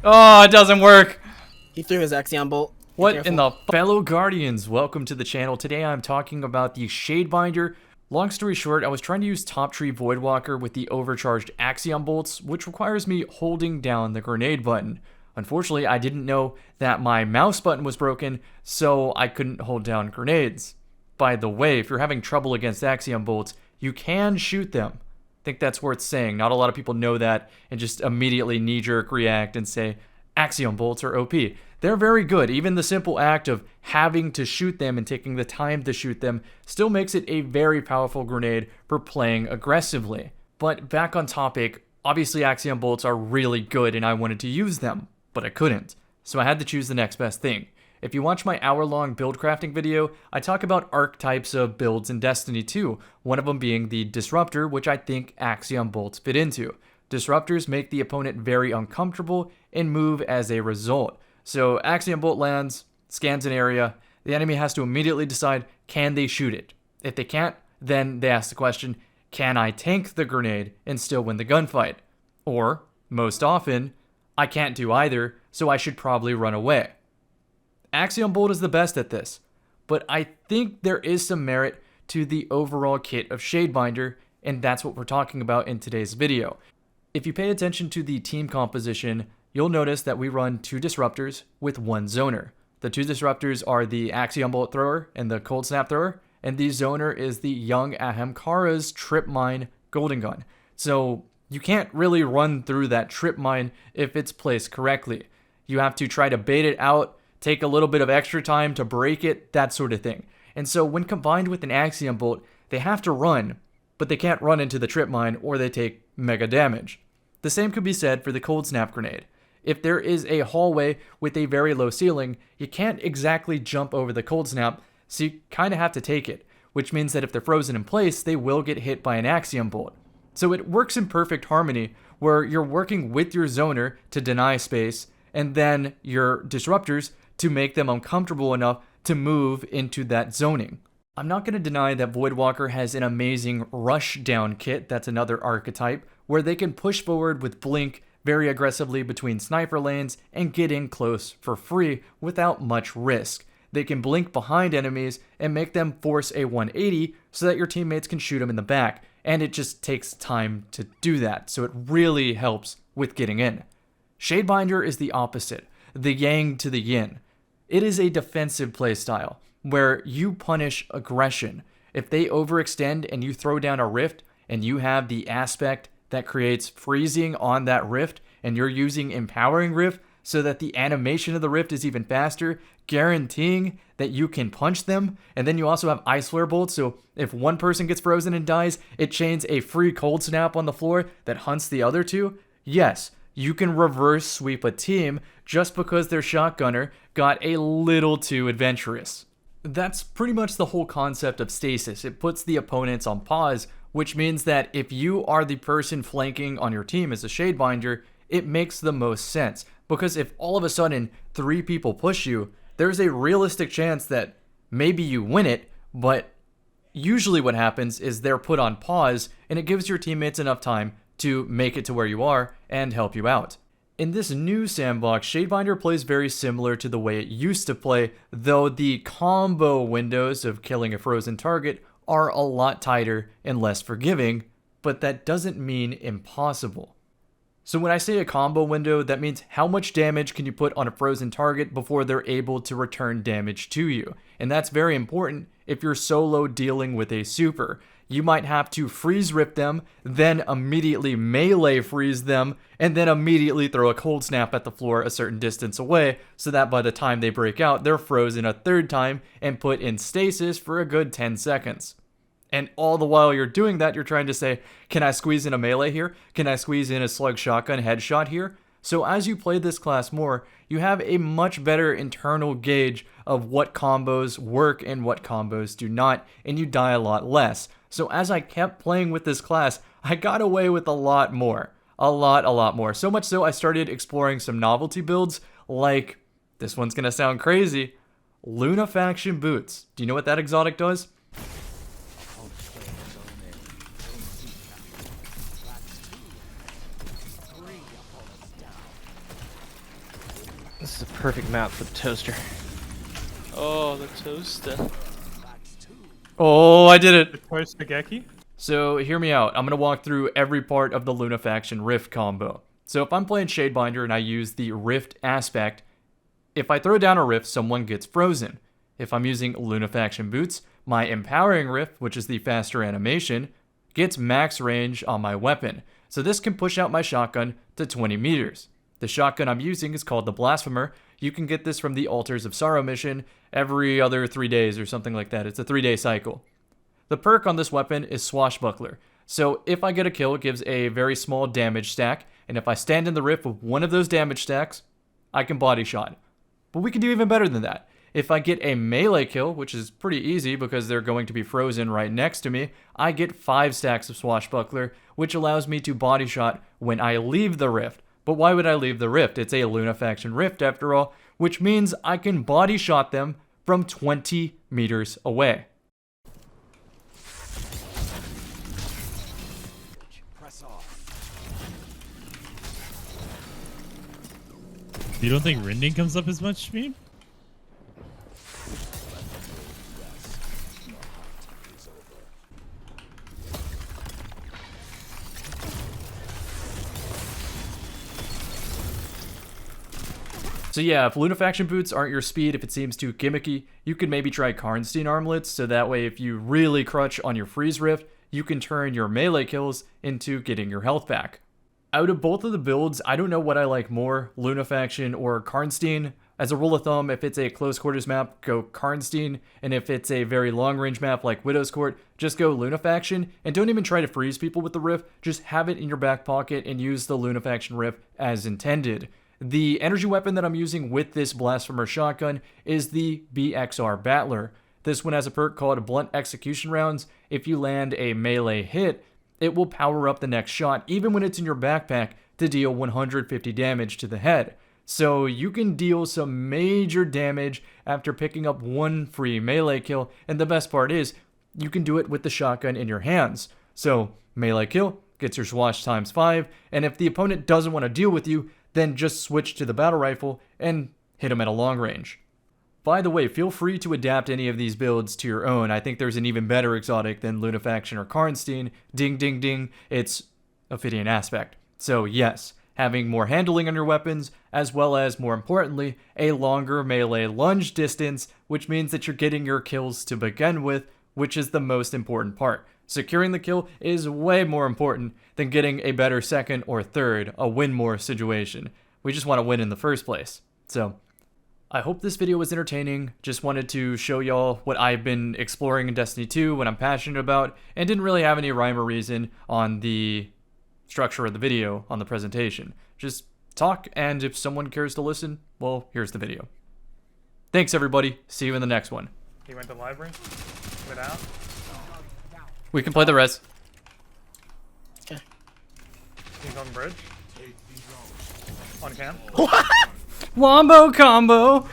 Oh, it doesn't work. He threw his Axion bolt. Be What careful. in the fellow Guardians? Welcome to the channel. Today I'm talking about the ShadeBinder. Long story short, I was trying to use Top Tree Voidwalker with the overcharged Axion bolts, which requires me holding down the grenade button. Unfortunately, I didn't know that my mouse button was broken, so I couldn't hold down grenades. By the way, if you're having trouble against Axion bolts, you can shoot them. I think that's worth saying. Not a lot of people know that and just immediately knee-jerk react and say, Axion bolts are OP. They're very good. Even the simple act of having to shoot them and taking the time to shoot them still makes it a very powerful grenade for playing aggressively. But back on topic, obviously Axion bolts are really good and I wanted to use them, but I couldn't. So I had to choose the next best thing. If you watch my hour-long build crafting video, I talk about archetypes of builds in Destiny 2, one of them being the Disruptor, which I think Axion bolts fit into. Disruptors make the opponent very uncomfortable and move as a result. So Axion bolt lands, scans an area, the enemy has to immediately decide, can they shoot it? If they can't, then they ask the question, can I tank the grenade and still win the gunfight? Or, most often, I can't do either, so I should probably run away. Axion bolt is the best at this, but I think there is some merit to the overall kit of ShadeBinder, and that's what we're talking about in today's video. If you pay attention to the team composition, you'll notice that we run 2 disruptors with 1 zoner. The 2 disruptors are the Axion bolt thrower and the cold snap thrower, and the zoner is the young Ahamkara's trip mine golden gun. So you can't really run through that trip mine if it's placed correctly. You have to try to bait it out, take a little bit of extra time to break it, that sort of thing. And so when combined with an Axion bolt, they have to run, but they can't run into the trip mine or they take mega damage. The same could be said for the cold snap grenade. If there is a hallway with a very low ceiling, you can't exactly jump over the cold snap, so you kind of have to take it, which means that if they're frozen in place, they will get hit by an Axion bolt. So it works in perfect harmony, where you're working with your zoner to deny space, and then your disruptors to make them uncomfortable enough to move into that zoning. I'm not going to deny that Voidwalker has an amazing rush down kit, that's another archetype, where they can push forward with Blink very aggressively between sniper lanes and get in close for free without much risk. They can blink behind enemies and make them force a 180 so that your teammates can shoot them in the back, and it just takes time to do that, so it really helps with getting in. ShadeBinder is the opposite, the yang to the yin. It is a defensive playstyle, where you punish aggression. If they overextend and you throw down a rift, and you have the aspect that creates freezing on that rift, and you're using empowering rift so that the animation of the rift is even faster, guaranteeing that you can punch them. And then you also have ice flare bolts, so if one person gets frozen and dies, it chains a free cold snap on the floor that hunts the other 2. Yes, you can reverse sweep a team just because their shotgunner got a little too adventurous. That's pretty much the whole concept of stasis. It puts the opponents on pause, which means that if you are the person flanking on your team as a ShadeBinder, it makes the most sense. Because if all of a sudden 3 people push you, there's a realistic chance that maybe you win it, but usually what happens is they're put on pause, and it gives your teammates enough time to make it to where you are and help you out. In this new sandbox, ShadeBinder plays very similar to the way it used to play, though the combo windows of killing a frozen target are a lot tighter and less forgiving, but that doesn't mean impossible. So when I say a combo window, that means how much damage can you put on a frozen target before they're able to return damage to you. And that's very important if you're solo dealing with a super. You might have to freeze rip them, then immediately melee freeze them, and then immediately throw a cold snap at the floor a certain distance away, so that by the time they break out, they're frozen a 3rd time and put in stasis for a good 10 seconds. And all the while you're doing that, you're trying to say, can I squeeze in a melee here? Can I squeeze in a slug shotgun headshot here? So as you play this class more, you have a much better internal gauge of what combos work and what combos do not, and you die a lot less. So as I kept playing with this class, I got away with a lot more. A lot more. So much so I started exploring some novelty builds, like, this one's gonna sound crazy, Lunafaction boots. Do you know what that exotic does? This is a perfect map for the toaster. Oh, the toaster. Oh, I did it. The toaster Geki? So hear me out. I'm going to walk through every part of the Lunafaction Rift combo. So if I'm playing ShadeBinder and I use the Rift aspect, if I throw down a Rift, someone gets frozen. If I'm using Lunafaction boots, my Empowering Rift, which is the faster animation, gets max range on my weapon. So this can push out my shotgun to 20 meters. The shotgun I'm using is called the Blasphemer. You can get this from the Altars of Sorrow mission every other 3 days or something like that. It's a 3-day cycle. The perk on this weapon is Swashbuckler. So if I get a kill, it gives a very small damage stack, and if I stand in the rift with one of those damage stacks, I can body shot. But we can do even better than that. If I get a melee kill, which is pretty easy because they're going to be frozen right next to me, I get 5 stacks of Swashbuckler, which allows me to body shot when I leave the rift. But why would I leave the rift? It's a Lunafaction rift after all, which means I can body shot them from 20 meters away. You don't think rending comes up as much, Shmeem? So yeah, if Lunafaction boots aren't your speed, if it seems too gimmicky, you could maybe try Karnstein armlets, so that way if you really crutch on your freeze rift, you can turn your melee kills into getting your health back. Out of both of the builds, I don't know what I like more, Lunafaction or Karnstein. As a rule of thumb, if it's a close quarters map, go Karnstein, and if it's a very long range map like Widow's Court, just go Lunafaction, and don't even try to freeze people with the rift, just have it in your back pocket and use the Lunafaction rift as intended. The energy weapon that I'm using with this Blasphemer shotgun is the BXR Battler. This one has a perk called Blunt Execution Rounds. If you land a melee hit, it will power up the next shot, even when it's in your backpack, to deal 150 damage to the head. So you can deal some major damage after picking up one free melee kill, and the best part is, you can do it with the shotgun in your hands. So, melee kill gets your swash times 5, and if the opponent doesn't want to deal with you, then just switch to the battle rifle and hit them at a long range. By the way, feel free to adapt any of these builds to your own. I think there's an even better exotic than Lunafaction or Karnstein. Ding ding ding, it's Ophidian Aspect. So yes, having more handling on your weapons, as well as, more importantly, a longer melee lunge distance, which means that you're getting your kills to begin with, which is the most important part. Securing the kill is way more important than getting a better second or third, a win more situation. We just want to win in the first place. So, I hope this video was entertaining. Just wanted to show y'all what I've been exploring in Destiny 2, what I'm passionate about, and didn't really have any rhyme or reason on the structure of the video, on the presentation. Just talk, and if someone cares to listen, well, here's the video. Thanks everybody, see you in the next one. He went to the library. Went out. We can play the res. Okay. He's on bridge. On camp. Wombo combo!